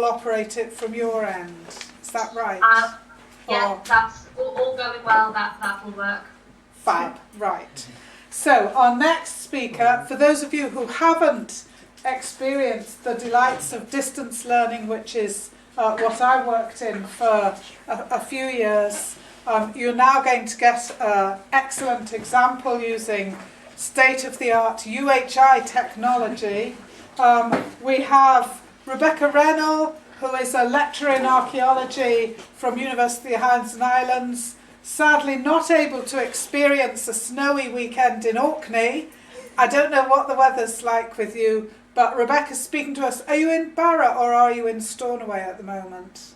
will operate it from your end. Is that right? Yeah, that's all going well. That will work. Fab, right. So our next speaker, for those of you who haven't experienced the delights of distance learning, which is what I worked in for a few years, you're now going to get an excellent example using state-of-the-art UHI technology. We have Rebecca Rennell, who is a lecturer in archaeology from University of Highlands and Islands, sadly not able to experience a snowy weekend in Orkney. I don't know what the weather's like with you, but Rebecca's speaking to us. Are you in Barra or are you in Stornoway at the moment?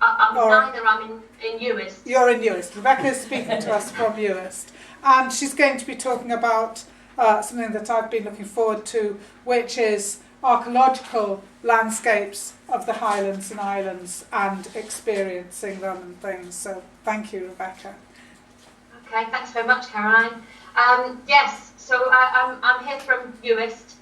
Neither. I'm in Uist. You're in Uist. Rebecca's speaking to us from Uist. And she's going to be talking about something that I've been looking forward to, which is archaeological landscapes of the Highlands and Islands and experiencing them and things. So thank you, Rebecca. Okay, thanks very much, Caroline. Yes, so I'm here from Uist,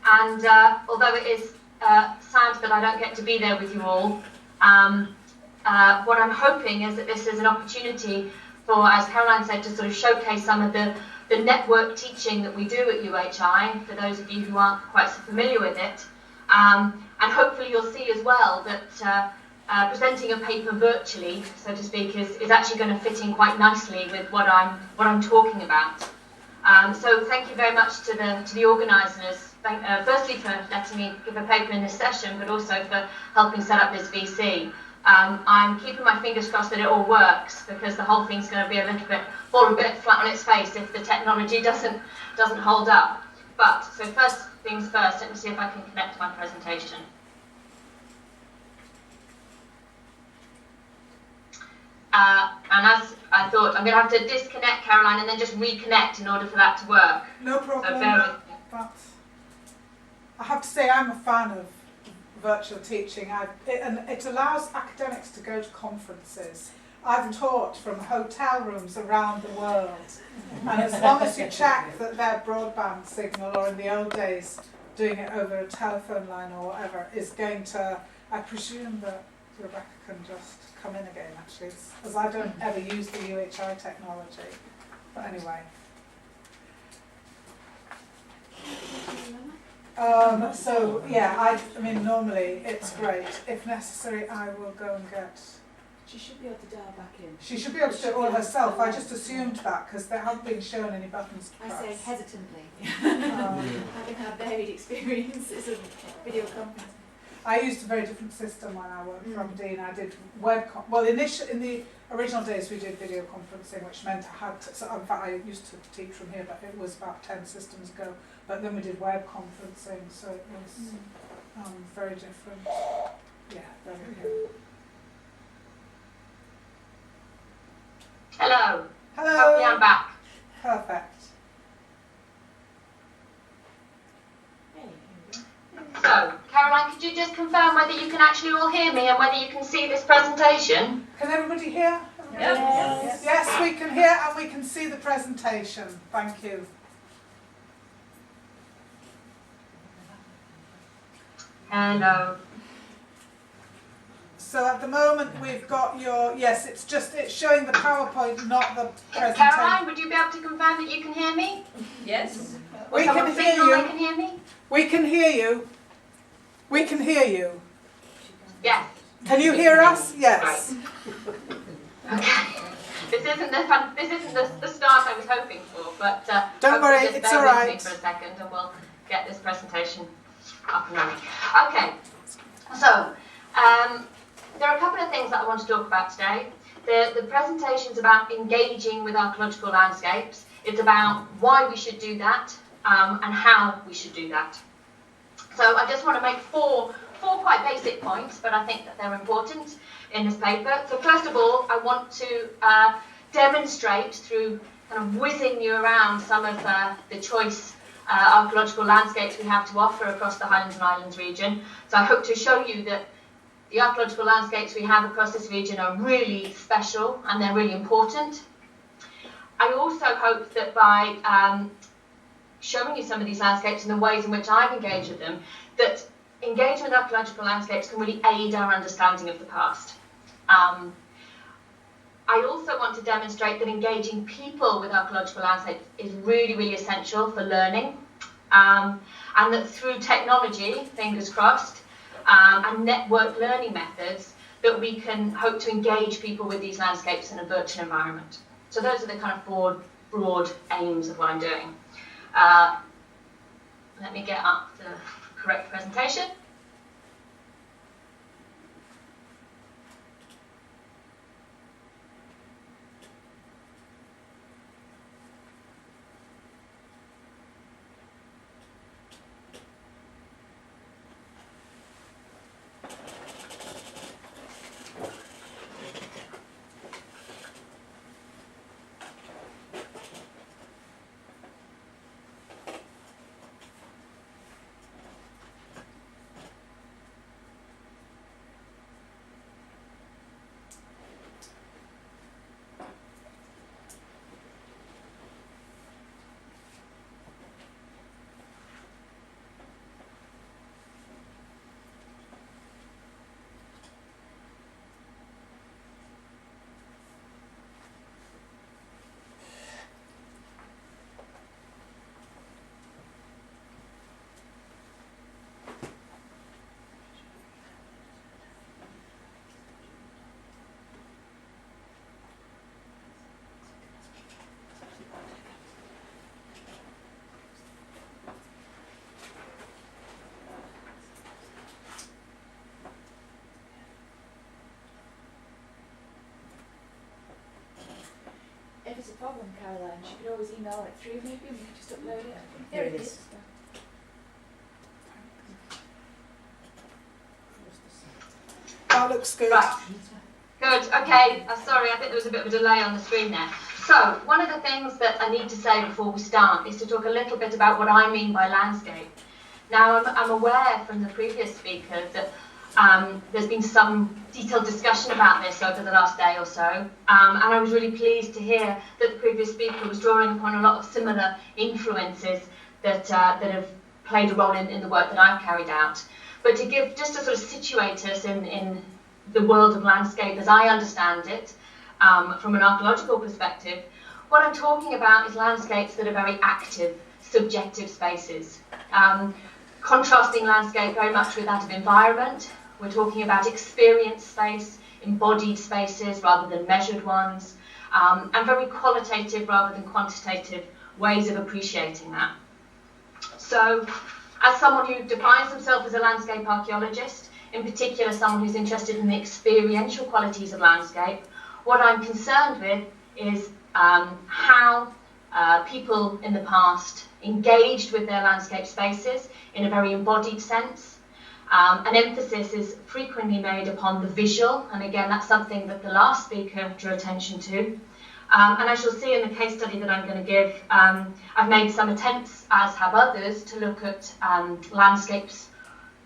and although it is sad that I don't get to be there with you all, what I'm hoping is that this is an opportunity for, as Caroline said, to sort of showcase some of the network teaching that we do at UHI, for those of you who aren't quite so familiar with it. And hopefully you'll see as well that presenting a paper virtually, so to speak, is actually going to fit in quite nicely with what I'm talking about. So thank you very much to the organisers, firstly for letting me give a paper in this session, but also for helping set up this VC. I'm keeping my fingers crossed that it all works, because the whole thing's going to be fall a bit flat on its face if the technology doesn't hold up. But so first things first, let me see if I can connect my presentation. And as I thought, I'm going to have to disconnect, Caroline, and then just reconnect in order for that to work. No problem. So bear with me. But I have to say I'm a fan of virtual teaching, and it allows academics to go to conferences. I've taught from hotel rooms around the world, and as long as you check that their broadband signal, or in the old days doing it over a telephone line or whatever, is going to, I presume that Rebecca can just come in again actually, as I don't ever use the UHI technology, but anyway. So yeah, I mean normally it's great. If necessary, I will go and get. She should be able to dial back in. She should be able to do it all herself. I just assumed that because there haven't been shown any buttons to press. I say hesitantly. Having had varied experiences of video conferencing. I used a very different system when I worked for Aberdeen. I did well, in the original days we did video conferencing, which meant I had to, so in fact I used to teach from here, but it was about 10 systems ago. But then we did web conferencing, so it was very different. Yeah, there we go. Hello. Hello. Hopefully I'm back. Perfect. So, Caroline, could you just confirm whether you can actually all hear me and whether you can see this presentation? Can everybody hear? Yes. Yes, we can hear and we can see the presentation. Thank you. Hello. So at the moment we've got your, yes, it's showing the PowerPoint, not the presentation. Caroline, would you be able to confirm that you can hear me? Yes. We can hear you. They can hear me? We can hear you. We can hear you. Yes. Can you hear us? Yes. Right. Okay. This isn't the start I was hoping for, but don't worry, just it's bear all with right. me for a second, and we'll get this presentation up and running. Okay. So there are a couple of things that I want to talk about today. The presentation's about engaging with archaeological landscapes. It's about why we should do that and how we should do that. So I just want to make four quite basic points, but I think that they're important in this paper. So first of all, I want to demonstrate through kind of whizzing you around some of the choice archaeological landscapes we have to offer across the Highlands and Islands region. So I hope to show you that the archaeological landscapes we have across this region are really special and they're really important. I also hope that by showing you some of these landscapes and the ways in which I've engaged with them, that engagement with archaeological landscapes can really aid our understanding of the past. I also want to demonstrate that engaging people with archaeological landscapes is really, really essential for learning, and that through technology, fingers crossed, and network learning methods, that we can hope to engage people with these landscapes in a virtual environment. So those are the kind of four broad aims of what I'm doing. Let me get up the correct presentation. If it's a problem, Caroline, she could always email it through maybe and we could just upload it. Here it is. That looks good. Right. Good, okay, sorry, I think there was a bit of a delay on the screen there. So, one of the things that I need to say before we start is to talk a little bit about what I mean by landscape. Now, I'm aware from the previous speaker that there's been some detailed discussion about this over the last day or so, and I was really pleased to hear that the previous speaker was drawing upon a lot of similar influences that have played a role in the work that I've carried out. But to give, just to sort of situate us in the world of landscape as I understand it, from an archaeological perspective, what I'm talking about is landscapes that are very active, subjective spaces. Contrasting landscape very much with that of environment. We're talking about experience space, embodied spaces rather than measured ones, and very qualitative rather than quantitative ways of appreciating that. So, as someone who defines himself as a landscape archaeologist, in particular someone who's interested in the experiential qualities of landscape, what I'm concerned with is how people in the past engaged with their landscape spaces in a very embodied sense. An emphasis is frequently made upon the visual, and again that's something that the last speaker drew attention to. And as you'll see in the case study that I'm going to give, I've made some attempts, as have others, to look at landscapes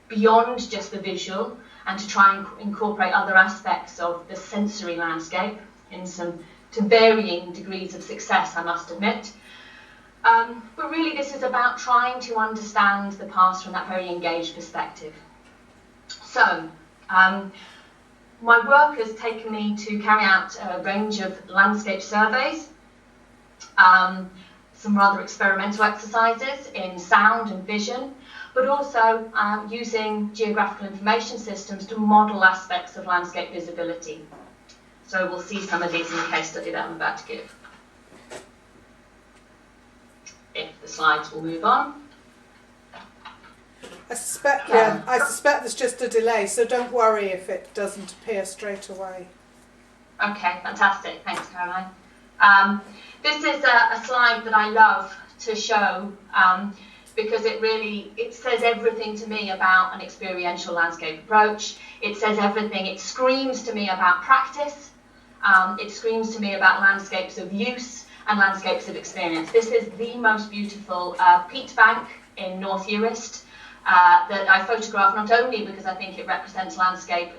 beyond just the visual and to try and incorporate other aspects of the sensory landscape to varying degrees of success, I must admit. But really this is about trying to understand the past from that very engaged perspective. So, my work has taken me to carry out a range of landscape surveys, some rather experimental exercises in sound and vision, but also using geographical information systems to model aspects of landscape visibility. So we'll see some of these in the case study that I'm about to give. If the slides will move on. I suspect there's just a delay, so don't worry if it doesn't appear straight away. Okay, fantastic. Thanks, Caroline. This is a slide that I love to show because it says everything to me about an experiential landscape approach. It says everything. It screams to me about practice. It screams to me about landscapes of use and landscapes of experience. This is the most beautiful peat bank in North Uist that I photographed, not only because I think it represents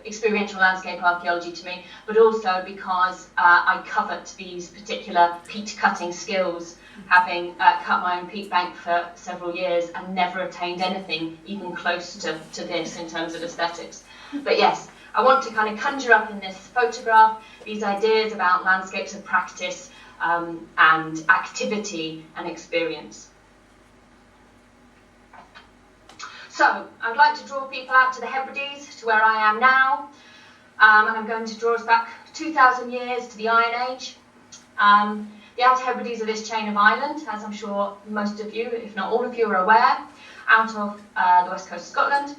experiential landscape archaeology to me, but also because I covet these particular peat cutting skills having cut my own peat bank for several years and never attained anything even close to this in terms of aesthetics. But yes, I want to kind of conjure up in this photograph these ideas about landscapes of practice and activity and experience. So, I'd like to draw people out to the Hebrides, to where I am now, and I'm going to draw us back 2,000 years to the Iron Age. The Outer Hebrides are this chain of islands, as I'm sure most of you, if not all of you, are aware, out of the west coast of Scotland.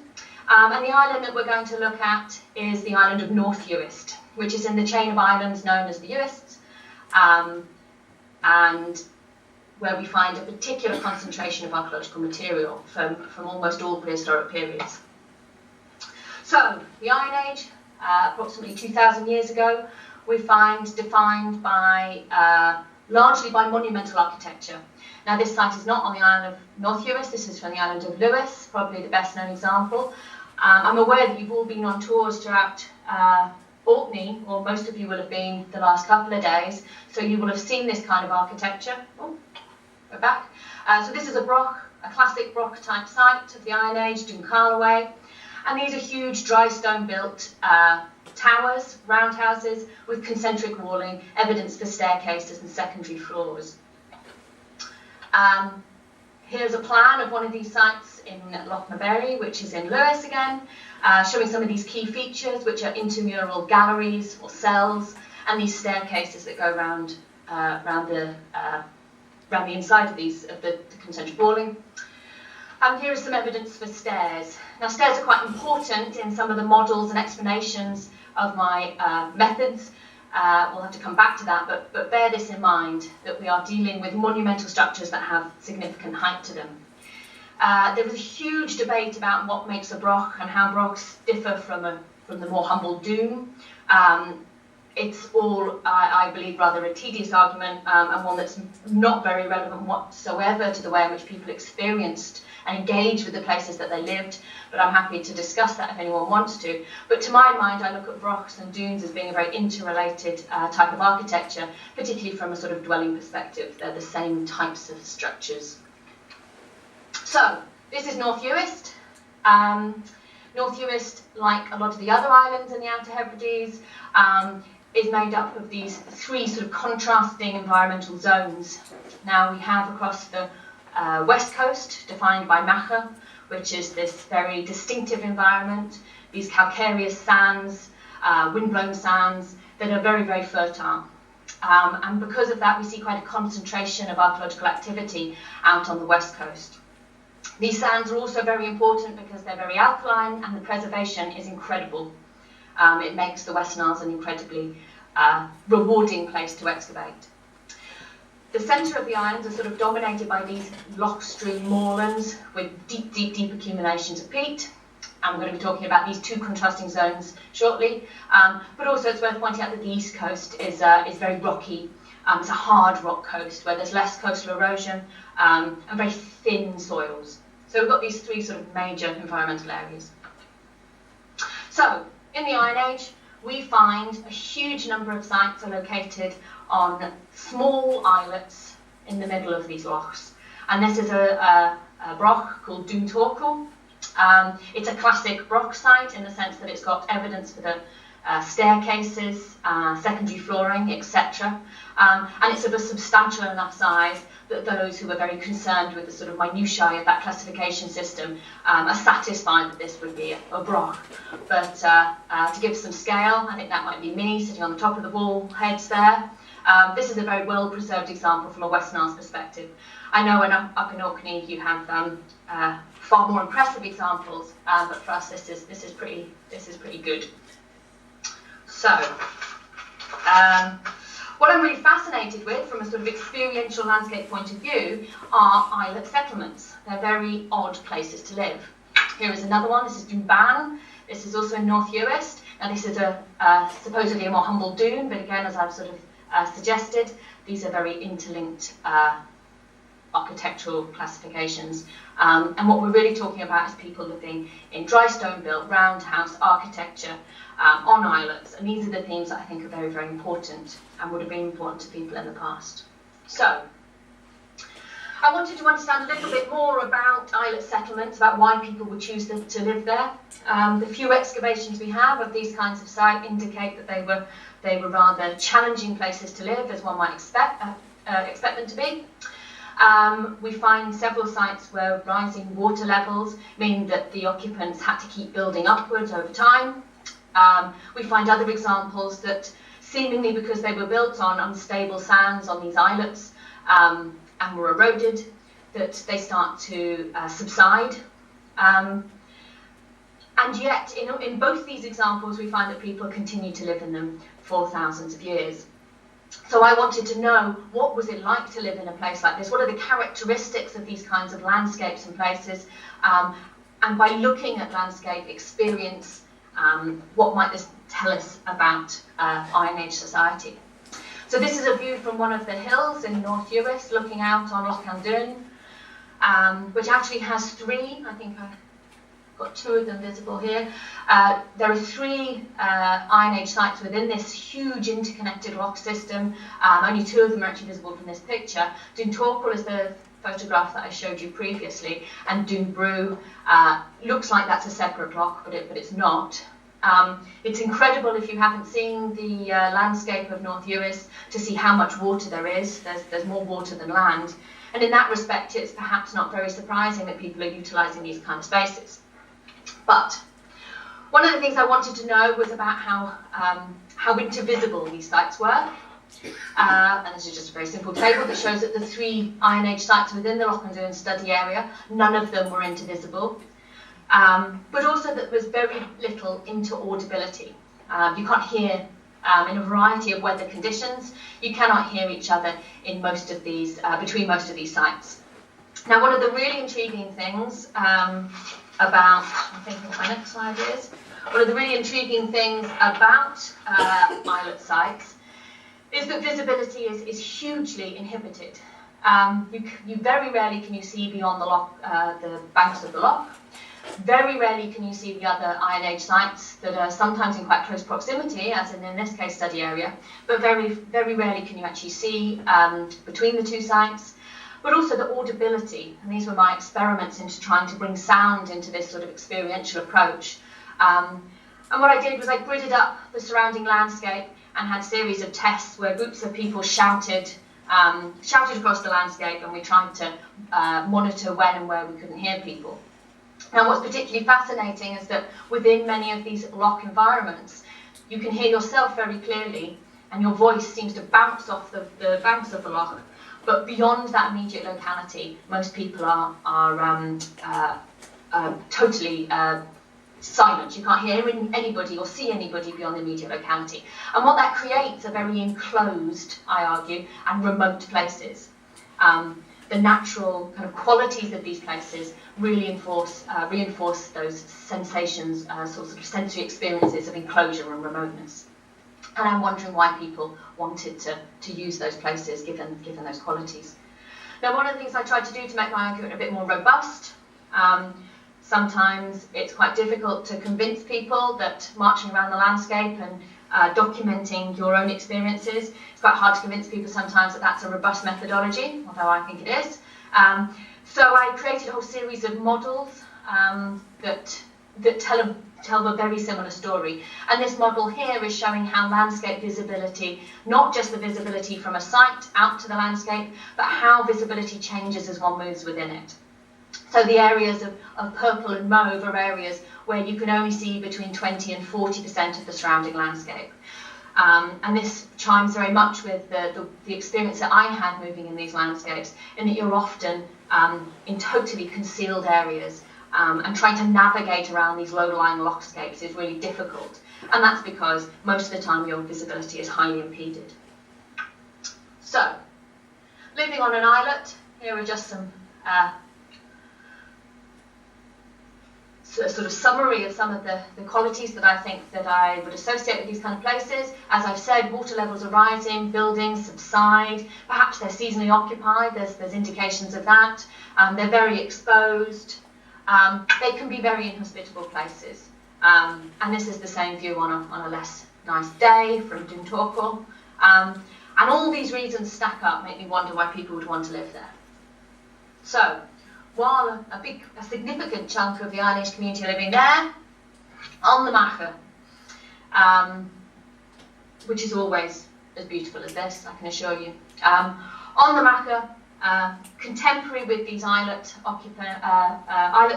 And the island that we're going to look at is the island of North Uist, which is in the chain of islands known as the Uists, and where we find a particular concentration of archaeological material from almost all prehistoric periods. So, the Iron Age, approximately 2,000 years ago, we find defined by largely by monumental architecture. Now, this site is not on the island of North Uist, this is from the island of Lewis, probably the best known example. I'm aware that you've all been on tours throughout Orkney, or most of you will have been the last couple of days, so you will have seen this kind of architecture. Oh, we're back. So this is a broch, a classic broch type site of the Iron Age, Doon Carlaway, and these are huge dry stone built towers, roundhouses with concentric walling, evidence for staircases and secondary floors. Here's a plan of one of these sites in Lochnaberry, which is in Lewis again, showing some of these key features, which are intramural galleries or cells, and these staircases that go around the inside of the concentric walling. And here is some evidence for stairs. Now, stairs are quite important in some of the models and explanations of my methods. We'll have to come back to that, but bear this in mind, that we are dealing with monumental structures that have significant height to them. There was a huge debate about what makes a broch and how brochs differ from the more humble dune. It's all, I believe, rather a tedious argument and one that's not very relevant whatsoever to the way in which people experienced and engaged with the places that they lived, but I'm happy to discuss that if anyone wants to. But to my mind, I look at brochs and dunes as being a very interrelated type of architecture, particularly from a sort of dwelling perspective. They're the same types of structures. So, this is North Uist. North Uist, like a lot of the other islands in the Outer Hebrides, is made up of these three sort of contrasting environmental zones. Now we have across the west coast, defined by Macha, which is this very distinctive environment, these calcareous sands, windblown sands that are very, very fertile. And because of that, we see quite a concentration of archaeological activity out on the west coast. These sands are also very important because they're very alkaline and the preservation is incredible. It makes the Western Isles an incredibly rewarding place to excavate. The centre of the islands are sort of dominated by these loch stream moorlands with deep, deep, deep accumulations of peat. And we're going to be talking about these two contrasting zones shortly. But also it's worth pointing out that the east coast is very rocky. It's a hard rock coast where there's less coastal erosion and very thin soils. So we've got these three sort of major environmental areas. So, in the Iron Age, we find a huge number of sites are located on small islets in the middle of these lochs. And this is a broch called Doon Torkel. It's a classic broch site in the sense that it's got evidence for the staircases, secondary flooring, etc. And it's of a substantial enough size that those who are very concerned with the sort of minutiae of that classification system are satisfied that this would be a broch. But to give some scale, I think that might be me sitting on the top of the wall heads there. This is a very well-preserved example from a Western Isles perspective. I know up in Orkney you have far more impressive examples, but for us this is pretty good. So, what I'm really fascinated with from a sort of experiential landscape point of view are islet settlements. They're very odd places to live. Here is another one. This is Doon Ban. This is also in North Uist. Now this is supposedly a more humble dune, but again, as I've sort of suggested, these are very interlinked architectural classifications. And what we're really talking about is people living in dry stone built roundhouse architecture on islets, and these are the themes that I think are very, very important and would have been important to people in the past. So, I wanted to understand a little bit more about islet settlements, about why people would choose to live there. The few excavations we have of these kinds of sites indicate that they were rather challenging places to live, as one might expect them to be. We find several sites where rising water levels mean that the occupants had to keep building upwards over time. We find other examples that seemingly because they were built on unstable sands on these islets and were eroded, that they start to subside. And yet, in both these examples, we find that people continue to live in them for thousands of years. So I wanted to know, what was it like to live in a place like this? What are the characteristics of these kinds of landscapes and places? And by looking at landscape experience, what might this tell us about Iron Age society? So this is a view from one of the hills in North Uist, looking out on Loch Andoon, which actually has three, I think I've got two of them visible here. There are three Iron Age sites within this huge interconnected rock system. Only two of them are actually visible from this picture. Dún Torquil is the photograph that I showed you previously, and Dún Brú looks like that's a separate rock, but it's not. It's incredible, if you haven't seen the landscape of North Uist, to see how much water there is. There's more water than land. And in that respect, it's perhaps not very surprising that people are utilising these kind of spaces. But one of the things I wanted to know was about how intervisible these sites were. And this is just a very simple table that shows that the three Iron Age sites within the Loch Andoon study area, none of them were intervisible. But also that there was very little interaudibility. You can't hear, in a variety of weather conditions, you cannot hear each other in most of these, between most of these sites. Now, one of the really intriguing things about, I think what my next slide is, one of the really intriguing things about islet sites is that visibility is hugely inhibited. You very rarely can you see beyond the banks of the loch. Very rarely can you see the other Iron Age sites that are sometimes in quite close proximity, as in this case study area, but very, very rarely can you actually see between the two sites. But also the audibility, and these were my experiments into trying to bring sound into this sort of experiential approach. And what I did was I gridded up the surrounding landscape and had a series of tests where groups of people shouted across the landscape, and we tried to monitor when and where we couldn't hear people. Now, what's particularly fascinating is that within many of these loch environments, you can hear yourself very clearly, and your voice seems to bounce off the banks of the loch. But beyond that immediate locality, most people are totally silent. You can't hear anybody or see anybody beyond the immediate locality. And what that creates are very enclosed, I argue, and remote places. The natural kind of qualities of these places really reinforce those sensations, sorts of sensory experiences of enclosure and remoteness. And I'm wondering why people wanted to use those places given those qualities. Now, one of the things I tried to do to make my argument a bit more robust, sometimes it's quite difficult to convince people that marching around the landscape and documenting your own experiences, it's quite hard to convince people sometimes that that's a robust methodology, although I think it is. So I created a whole series of models that tell a very similar story. And this model here is showing how landscape visibility, not just the visibility from a site out to the landscape, but how visibility changes as one moves within it. So the areas of purple and mauve are areas where you can only see between 20 and 40% of the surrounding landscape. And this chimes very much with the experience that I had moving in these landscapes, in that you're often in totally concealed areas, and trying to navigate around these low-lying lochscapes is really difficult. And that's because most of the time your visibility is highly impeded. So, living on an islet, here are just some sort of summary of some of the qualities that I think that I would associate with these kind of places. As I've said, water levels are rising, buildings subside, perhaps they're seasonally occupied, there's indications of that. They're very exposed. They can be very inhospitable places. And this is the same view on a less nice day from Dún Torquil. And all these reasons stack up, make me wonder why people would want to live there. So, while a significant chunk of the Iron Age community are living there, on the Macha, which is always as beautiful as this, I can assure you. On the Macha, contemporary with these islet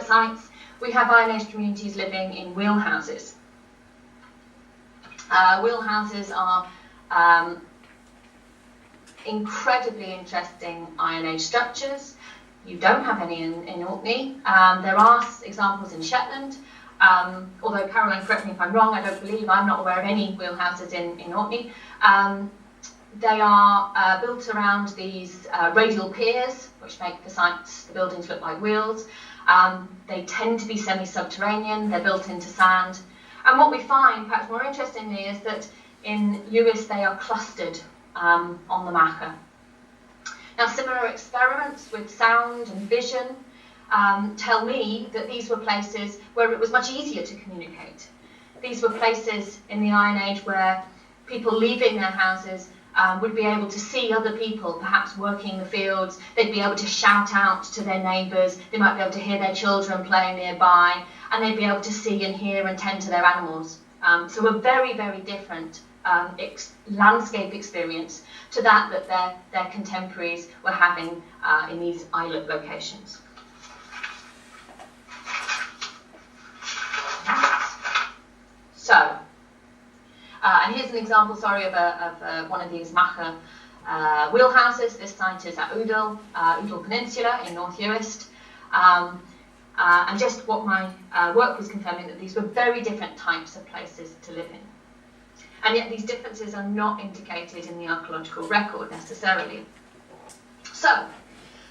sites, we have Iron Age communities living in wheelhouses. Wheelhouses are incredibly interesting Iron Age structures. You don't have any in Orkney. There are examples in Shetland, although Caroline, correct me if I'm wrong, I'm not aware of any wheelhouses in Orkney. They are built around these radial piers, which make the buildings look like wheels. They tend to be semi-subterranean, they're built into sand. And what we find, perhaps more interestingly, is that in Lewis they are clustered on the Macha. Now, similar experiments with sound and vision tell me that these were places where it was much easier to communicate. These were places in the Iron Age where people leaving their houses would be able to see other people, perhaps working the fields. They'd be able to shout out to their neighbours. They might be able to hear their children playing nearby, and they'd be able to see and hear and tend to their animals. So a very, very different landscape experience to that their contemporaries were having in these islet locations. So, and here's an example, of one of these Macha wheelhouses. This site is at Udall Peninsula in North Uist. And just what my work was confirming, that these were very different types of places to live in. And yet these differences are not indicated in the archaeological record necessarily. So,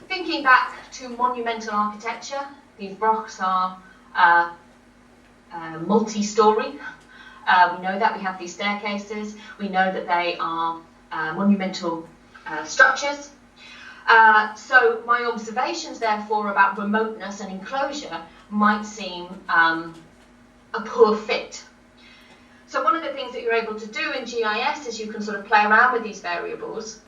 thinking back to monumental architecture, these rocks are multi-storey. We know that we have these staircases. We know that they are monumental structures. So my observations, therefore, about remoteness and enclosure might seem a poor fit. So one of the things that you're able to do in GIS is you can sort of play around with these variables.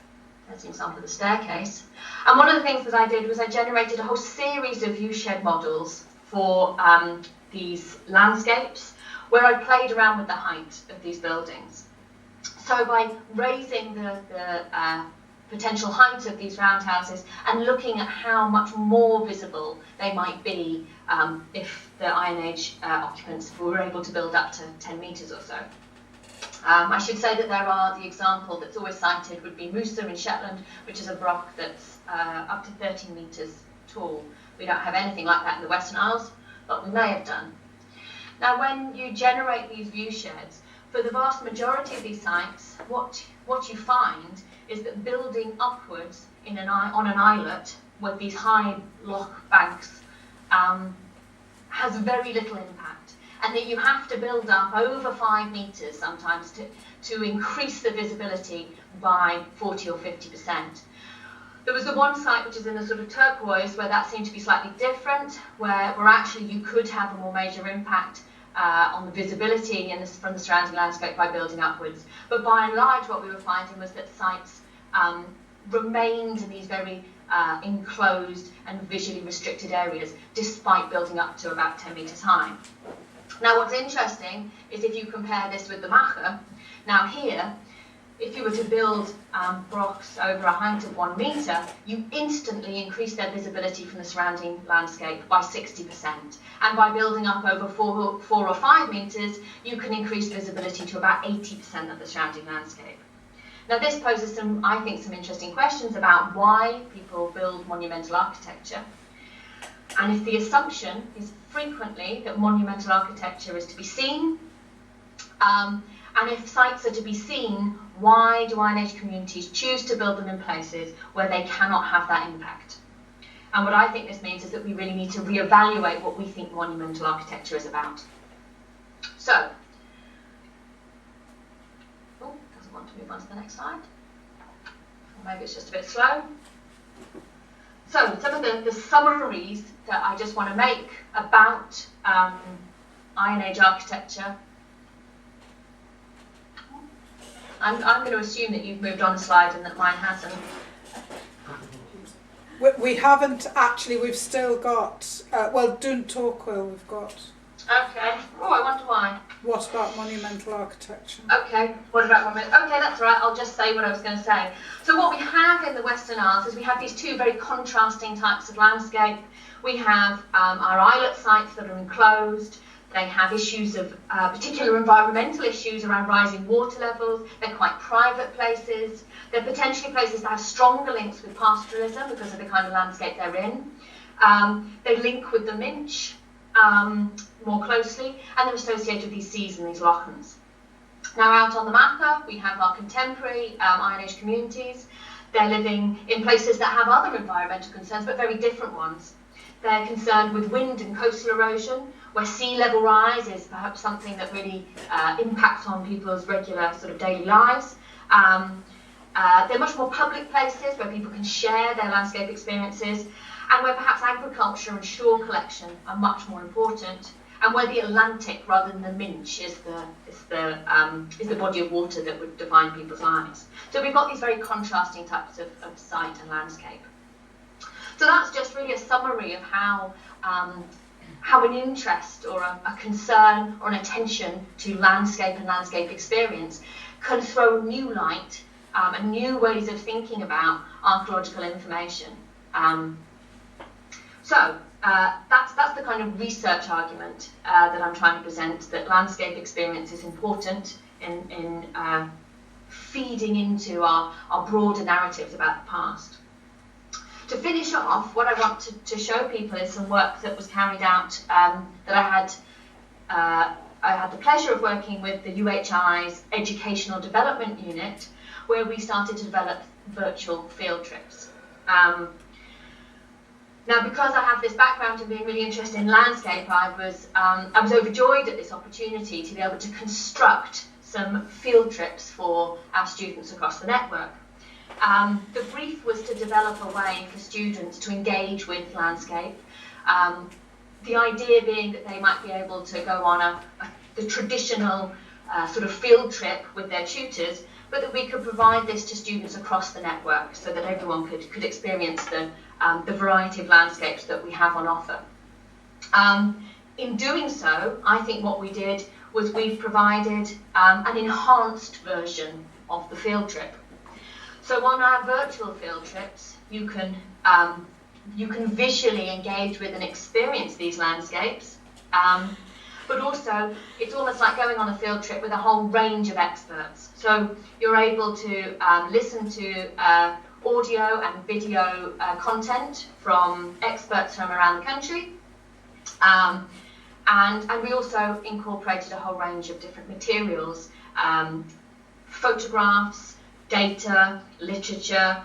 There's an example of the staircase. And one of the things that I did was I generated a whole series of viewshed models for these landscapes, where I played around with the height of these buildings. So by raising the potential height of these roundhouses and looking at how much more visible they might be if the Iron Age occupants were able to build up to 10 metres or so. I should say that there are the example that's always cited would be Musa in Shetland, which is a rock that's up to 13 metres tall. We don't have anything like that in the Western Isles, but we may have done. Now, when you generate these view sheds, for the vast majority of these sites, what you find is that building upwards on an islet with these high loch banks has very little impact, and that you have to build up over 5 metres sometimes to increase the visibility by 40 or 50%. There was the one site which is in the sort of turquoise where that seemed to be slightly different, where actually you could have a more major impact on the visibility from the surrounding landscape by building upwards. But by and large, what we were finding was that sites remained in these very enclosed and visually restricted areas, despite building up to about 10 metres high. Now, what's interesting is if you compare this with the Macha, now here, if you were to build rocks over a height of 1 metre, you instantly increase their visibility from the surrounding landscape by 60%. And by building up over 4 or 5 metres, you can increase visibility to about 80% of the surrounding landscape. Now, this poses I think, some interesting questions about why people build monumental architecture. And if the assumption is frequently that monumental architecture is to be seen, and if sites are to be seen, why do Iron Age communities choose to build them in places where they cannot have that impact? And what I think this means is that we really need to reevaluate what we think monumental architecture is about. So, doesn't want to move on to the next slide. Or maybe it's just a bit slow. So, some of the summaries that I just want to make about Iron Age architecture. I'm going to assume that you've moved on a slide and that mine hasn't. We haven't actually, we've still got, well, Dún Torquil we've got. Okay. Oh, I wonder why. What about monumental architecture? Okay, what about monumental? Okay, that's all right, I'll just say what I was going to say. So what we have in the Western Isles is we have these two very contrasting types of landscape. We have our islet sites that are enclosed. They have issues of particular environmental issues around rising water levels. They're quite private places. They're potentially places that have stronger links with pastoralism because of the kind of landscape they're in. They link with the Minch more closely, and they're associated with these seas and these lochans. Now out on the Mappa, we have our contemporary Iron Age communities. They're living in places that have other environmental concerns, but very different ones. They're concerned with wind and coastal erosion, where sea level rise is perhaps something that really impacts on people's regular sort of daily lives. They're much more public places where people can share their landscape experiences, and where perhaps agriculture and shore collection are much more important, and where the Atlantic rather than the Minch is the body of water that would define people's lives. So we've got these very contrasting types of site and landscape. So that's just really a summary of how an interest or a concern or an attention to landscape and landscape experience can throw new light and new ways of thinking about archaeological information. So that's the kind of research argument that I'm trying to present, that landscape experience is important in feeding into our broader narratives about the past. To finish off, what I want to show people is some work that was carried out that I had the pleasure of working with the UHI's Educational Development Unit, where we started to develop virtual field trips. Now, because I have this background in being really interested in landscape, I was overjoyed at this opportunity to be able to construct some field trips for our students across the network. The brief was to develop a way for students to engage with landscape. The idea being that they might be able to go on the traditional sort of field trip with their tutors, but that we could provide this to students across the network so that everyone could experience the variety of landscapes that we have on offer. In doing so, I think what we did was we provided an enhanced version of the field trip. So on our virtual field trips, you can visually engage with and experience these landscapes, but also it's almost like going on a field trip with a whole range of experts. So you're able to listen to audio and video content from experts from around the country, and we also incorporated a whole range of different materials, photographs, data, literature,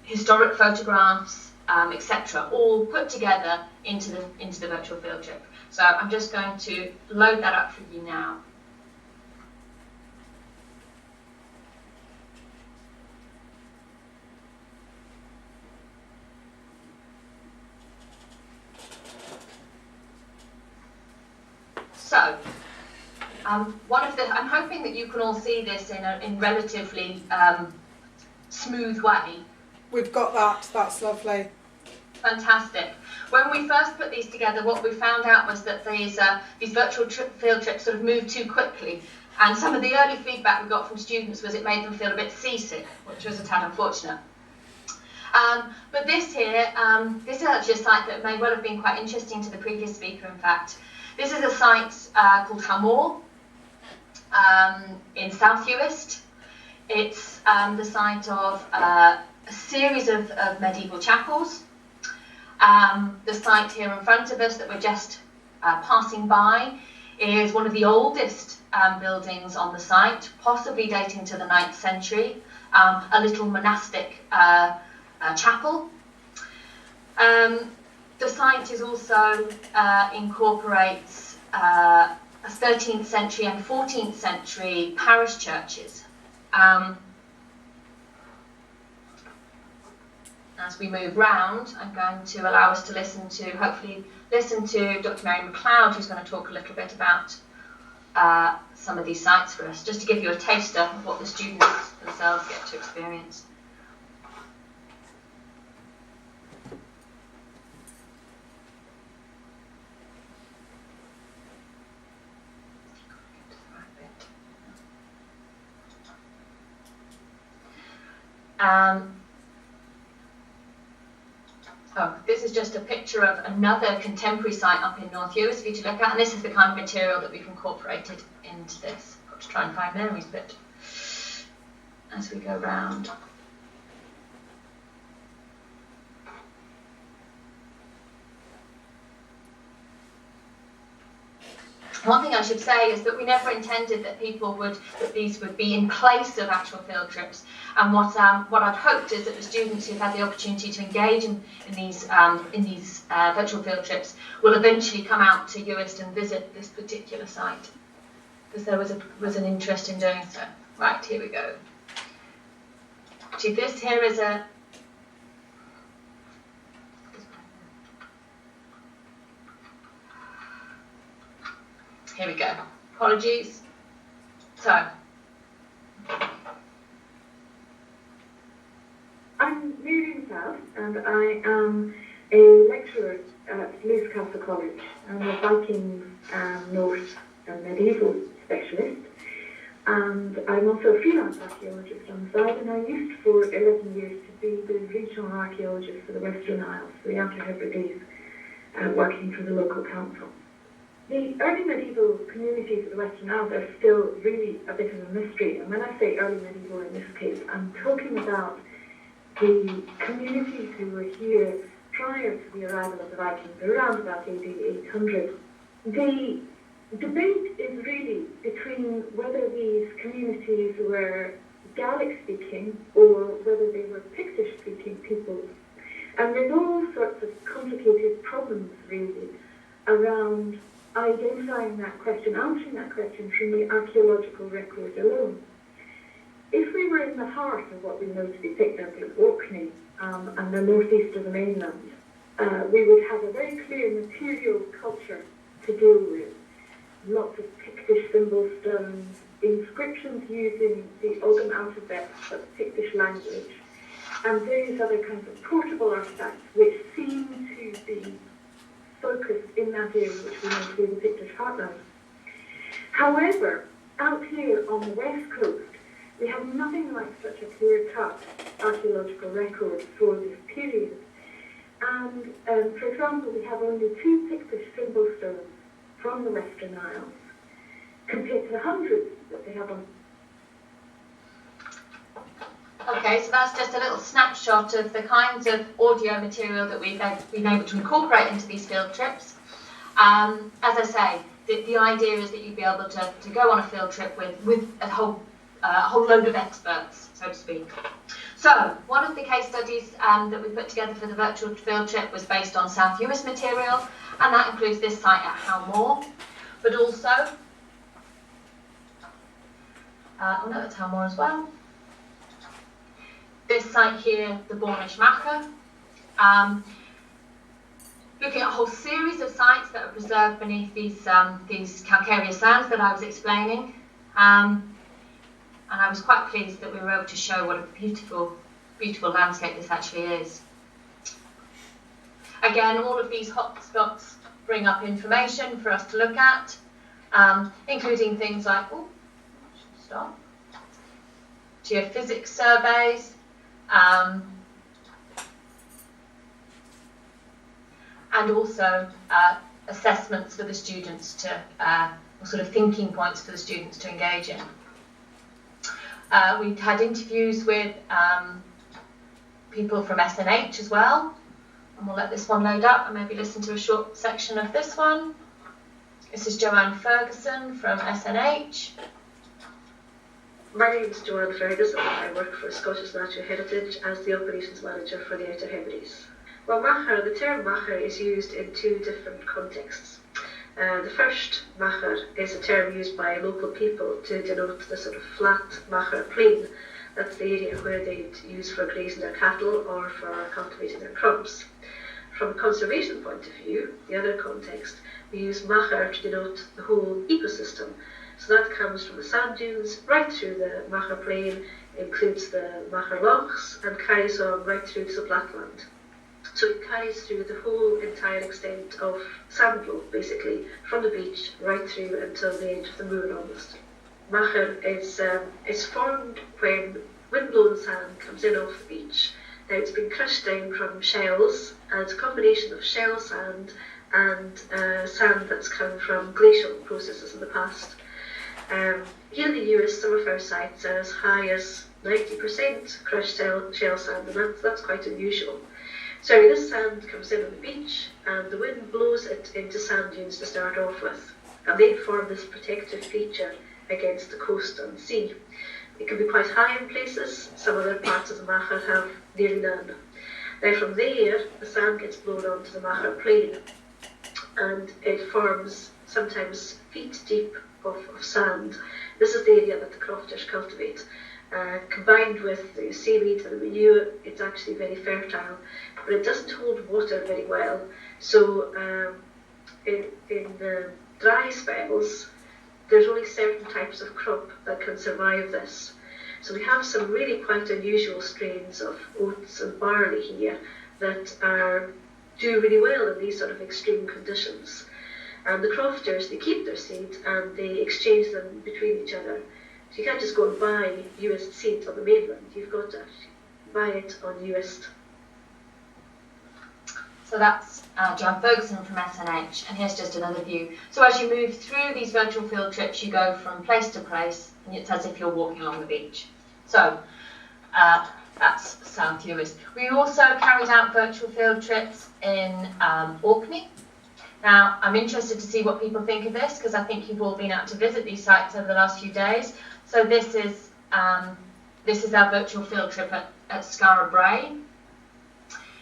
historic photographs, etc., all put together into the virtual field trip. So I'm just going to load that up for you now. So, I'm hoping that you can all see this in relatively smooth way. We've got that, that's lovely. Fantastic. When we first put these together, what we found out was that these virtual field trips sort of moved too quickly, and some of the early feedback we got from students was it made them feel a bit seasick, which was a tad unfortunate. But this here, this is actually a site that may well have been quite interesting to the previous speaker, in fact. This is a site called Hamor in South Uist. It's the site of a series of medieval chapels. The site here in front of us that we're just passing by is one of the oldest buildings on the site, possibly dating to the 9th century, a little monastic chapel. The site is also incorporates 13th century and 14th century parish churches. As we move round, I'm going to allow us to hopefully listen to Dr. Mary McLeod, who's going to talk a little bit about some of these sites for us, just to give you a taster of what the students themselves get to experience. This is just a picture of another contemporary site up in North Uist for you to look at, and this is the kind of material that we've incorporated into this. I've got to try and find Mary's bit as we go round. One thing I should say is that we never intended that these would be in place of actual field trips. And what I've hoped is that the students who've had the opportunity to engage in these virtual field trips will eventually come out to Uist and visit this particular site, because there was an interest in doing so. Right, here we go. See, this here is a Here we go. Apologies. So, I'm Miriam South, and I am a lecturer at Lewis Castle College. I'm a Viking Norse and medieval specialist, and I'm also a freelance archaeologist on the side, and I used for 11 years to be the regional archaeologist for the Western Isles, for the Outer Hebrides, working for the local council. The early medieval communities of the Western Isles are still really a bit of a mystery, and when I say early medieval in this case, I'm talking about the communities who were here prior to the arrival of the Vikings, around about AD 800. The debate is really between whether these communities were Gaelic-speaking or whether they were Pictish-speaking peoples. And there's all sorts of complicated problems, really, around identifying that question, answering that question from the archaeological record alone. If we were in the heart of what we know to be picked up in Orkney and the northeast of the mainland, we would have a very clear material culture to deal with. Lots of Pictish symbol stones, inscriptions using the Ogham alphabet of Pictish language, and various other kinds of portable artifacts which seem to be focused in that area which we know to be the Pictish heartland. However, out here on the west coast, we have nothing like such a clear-cut archaeological record for this period. And, for example, we have only 2 Pictish symbol stones from the Western Isles, compared to the hundreds that they have on. Okay, so that's just a little snapshot of the kinds of audio material that we've been able to incorporate into these field trips. As I say, the idea is that you'd be able to go on a field trip with a whole load of experts, so to speak. So, one of the case studies that we put together for the virtual field trip was based on South Uist material, and that includes this site at Howmore, but also, oh no, that's Howmore as well. This site here, the Bornish Macha, looking at a whole series of sites that are preserved beneath these calcareous sands that I was explaining. And I was quite pleased that we were able to show what a beautiful, beautiful landscape this actually is. Again, all of these hotspots bring up information for us to look at, including things like, geophysics surveys, and also assessments for the students to, or sort of thinking points for the students to engage in. We've had interviews with people from SNH as well, and we'll let this one load up and maybe listen to a short section of this one. This is Joanne Ferguson from SNH. My name is Joanne Ferguson. I work for Scottish Natural Heritage as the Operations Manager for the Outer Hebrides. Well, Macha, the term Macha is used in 2 different contexts. The first Macha is a term used by local people to denote the sort of flat Macha plain. That's the area where they'd use for grazing their cattle or for cultivating their crops. From a conservation point of view, the other context, we use Macha to denote the whole ecosystem. So that comes from the sand dunes right through the Macha plain, includes the Macha lochs, and carries on right through to the Blackland. So it carries through the whole entire extent of sandflow, basically, from the beach right through until the edge of the moor almost. Macha is formed when windblown sand comes in off the beach. Now it's been crushed down from shells, and it's a combination of shell sand and sand that's come from glacial processes in the past. Here in the US, some of our sites are as high as 90% crushed shell sand, and that's quite unusual. So this sand comes in on the beach, and the wind blows it into sand dunes to start off with, and they form this protective feature against the coast and sea. It can be quite high in places. Some other parts of the Machar have nearly none. Now from there, the sand gets blown onto the Machar plain, and it forms sometimes feet deep of sand. This is the area that the crofters cultivate. Combined with the seaweed and the manure, it's actually very fertile, but it doesn't hold water very well. So in the dry spells, there's only certain types of crop that can survive this. So we have some really quite unusual strains of oats and barley here that do really well in these sort of extreme conditions. And the crofters, they keep their seed and they exchange them between each other. So you can't just go and buy US seed on the mainland, you've got to buy it on US. So that's John Ferguson from SNH, and here's just another view. So as you move through these virtual field trips, you go from place to place, and it's as if you're walking along the beach. So that's South US. We also carried out virtual field trips in Orkney. Now, I'm interested to see what people think of this, because I think you've all been out to visit these sites over the last few days. So this is our virtual field trip at Skara Brae.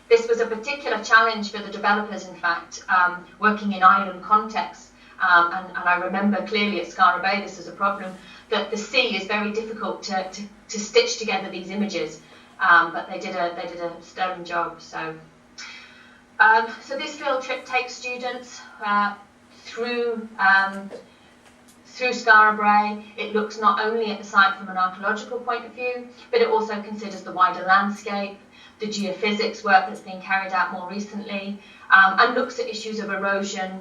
This was a particular challenge for the developers, in fact, working in island contexts. And I remember clearly at Skara Brae, this is a problem, that the sea is very difficult to stitch together these images. But they did a sterling job. So this field trip takes students through Skara Brae. It looks not only at the site from an archaeological point of view, but it also considers the wider landscape, the geophysics work that's been carried out more recently, and looks at issues of erosion,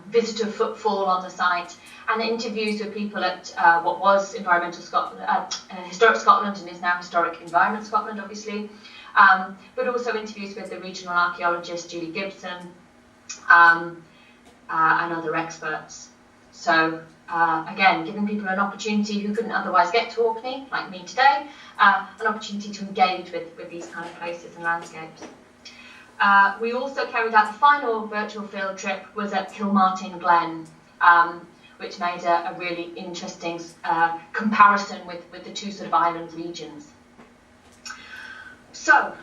visitor footfall on the site, and interviews with people at what was Historic Scotland and is now Historic Environment Scotland, obviously, but also interviews with the regional archaeologist Julie Gibson and other experts. So again, giving people an opportunity who couldn't otherwise get to Orkney, like me today, an opportunity to engage with these kind of places and landscapes. We also carried out the final virtual field trip was at Kilmartin Glen, which made a really interesting comparison with the two sort of island regions. So,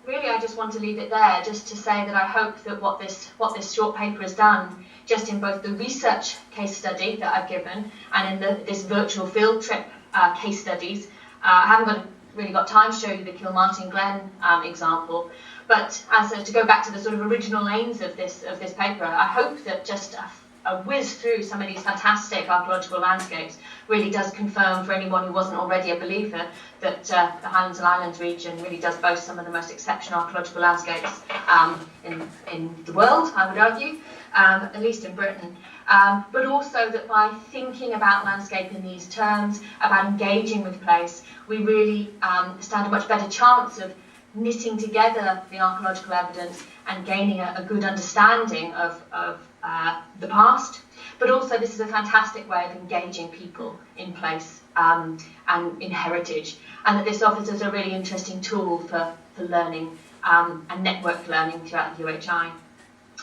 really I just want to leave it there, just to say that I hope that what this short paper has done, just in both the research case study that I've given and in this virtual field trip case studies, I haven't really got time to show you the Kilmartin Glen example, but to go back to the sort of original aims of this paper, I hope that just a whiz through some of these fantastic archaeological landscapes really does confirm for anyone who wasn't already a believer that the Highlands and Islands region really does boast some of the most exceptional archaeological landscapes in the world, I would argue, at least in Britain. But also that by thinking about landscape in these terms, about engaging with place, we really stand a much better chance of knitting together the archaeological evidence and gaining a good understanding of the past. But also this is a fantastic way of engaging people in place and in heritage, and that this offers us a really interesting tool for learning and network learning throughout the UHI.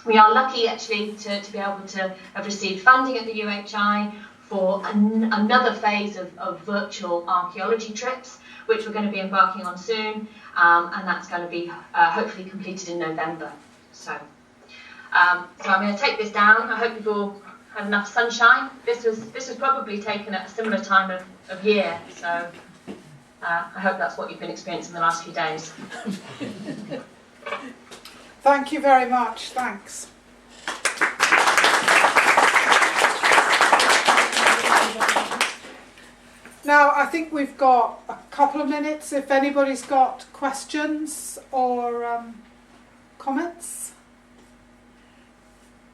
We are lucky actually to be able to have received funding at the UHI for another phase of virtual archaeology trips, which we're going to be embarking on soon, and that's going to be hopefully completed in November. So I'm going to take this down. I hope you've all had enough sunshine. This was probably taken at a similar time of year, so I hope that's what you've been experiencing the last few days. Thank you very much. Thanks. Now, I think we've got a couple of minutes if anybody's got questions or comments.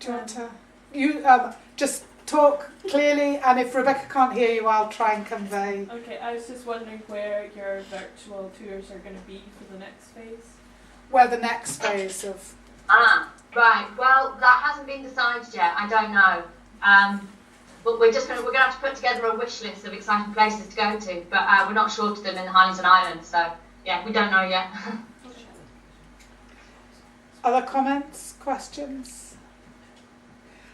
Do you want to just talk clearly, and if Rebecca can't hear you, I'll try and convey. Okay, I was just wondering where your virtual tours are going to be for the next phase. Where the next phase of... Right. Well, that hasn't been decided yet. I don't know. But we're going to have to put together a wish list of exciting places to go to. But we're not short of them in the Highlands and Islands, so yeah, we don't know yet. Other comments, questions?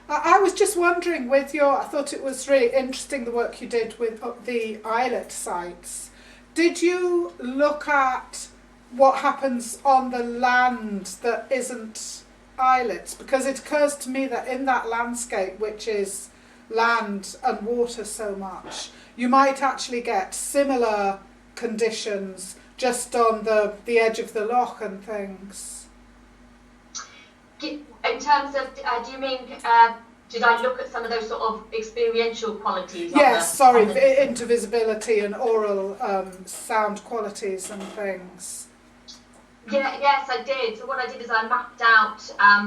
I was just wondering with I thought it was really interesting the work you did with the islet sites. Did you look at what happens on the land that isn't islets? Because it occurs to me that in that landscape, which is land and water so much, you might actually get similar conditions just on the edge of the loch and things. In terms of, do you mean, did I look at some of those sort of experiential qualities? Yes, into visibility and oral sound qualities and things. Yeah, yes, I did. So what I did is I mapped out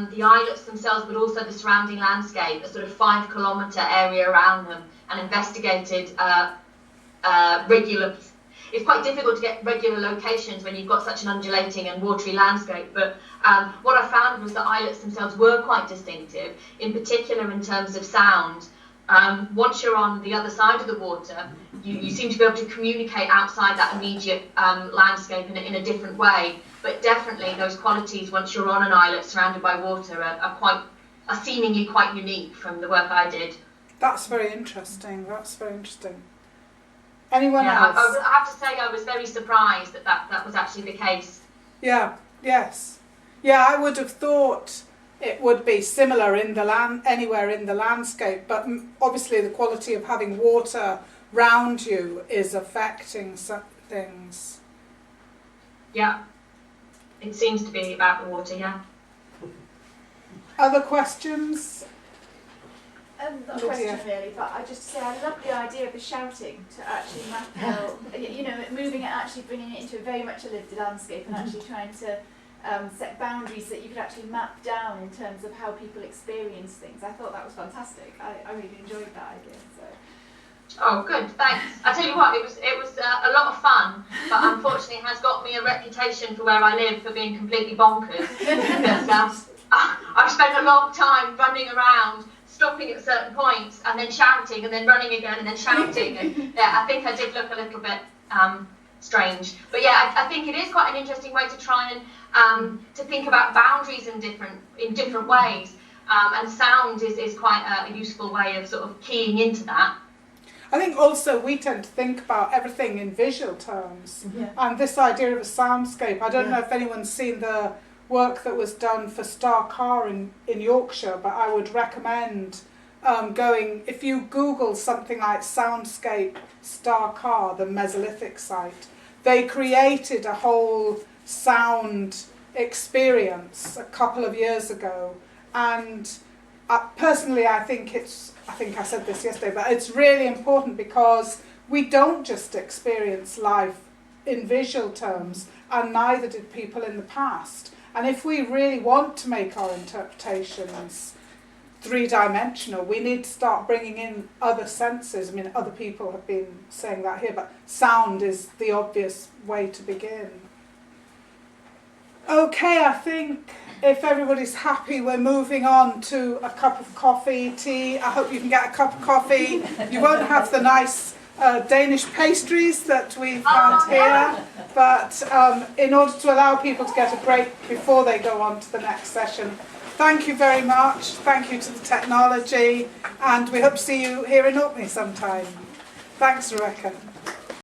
the islets themselves, but also the surrounding landscape, a sort of 5 kilometre area around them, and investigated regular. It's quite difficult to get regular locations when you've got such an undulating and watery landscape, but what I found was that islets themselves were quite distinctive, in particular in terms of sound. Once you're on the other side of the water, you seem to be able to communicate outside that immediate landscape in a different way, but definitely those qualities once you're on an islet surrounded by water are seemingly quite unique from the work I did. That's very interesting, Anyone else? I have to say I was very surprised that was actually the case. Yeah, yes. Yeah, I would have thought it would be similar in the anywhere in the landscape, but obviously the quality of having water round you is affecting some things. Yeah, it seems to be about the water, yeah. Other questions? Not a question really, but I just say I love the idea of the shouting to actually map out, moving it, actually bringing it into very much a lived landscape and actually trying to set boundaries that you could actually map down in terms of how people experience things. I thought that was fantastic. I really enjoyed that idea. So. Oh, good, thanks. I tell you what, it was a lot of fun, but unfortunately it has got me a reputation for where I live for being completely bonkers. Because I've spent a long time running around, stopping at certain points and then shouting and then running again and then shouting. And yeah, I think I did look a little bit strange. But yeah, I think it is quite an interesting way to try and to think about boundaries in different ways. And sound is quite a useful way of sort of keying into that. I think also we tend to think about everything in visual terms. Yeah. And this idea of a soundscape, I don't know if anyone's seen the work that was done for Star Car in Yorkshire, but I would recommend going, if you Google something like Soundscape Star Car, the Mesolithic site, they created a whole sound experience a couple of years ago, and personally I think I said this yesterday, but it's really important because we don't just experience life in visual terms, and neither did people in the past. And if we really want to make our interpretations three-dimensional, we need to start bringing in other senses. I mean, other people have been saying that here, but sound is the obvious way to begin. Okay, I think if everybody's happy, we're moving on to a cup of coffee, tea. I hope you can get a cup of coffee. You won't have the nice Danish pastries that we've had here, but in order to allow people to get a break before they go on to the next session, thank you very much. Thank you to the technology, and we hope to see you here in Orkney sometime. Thanks, Rebecca.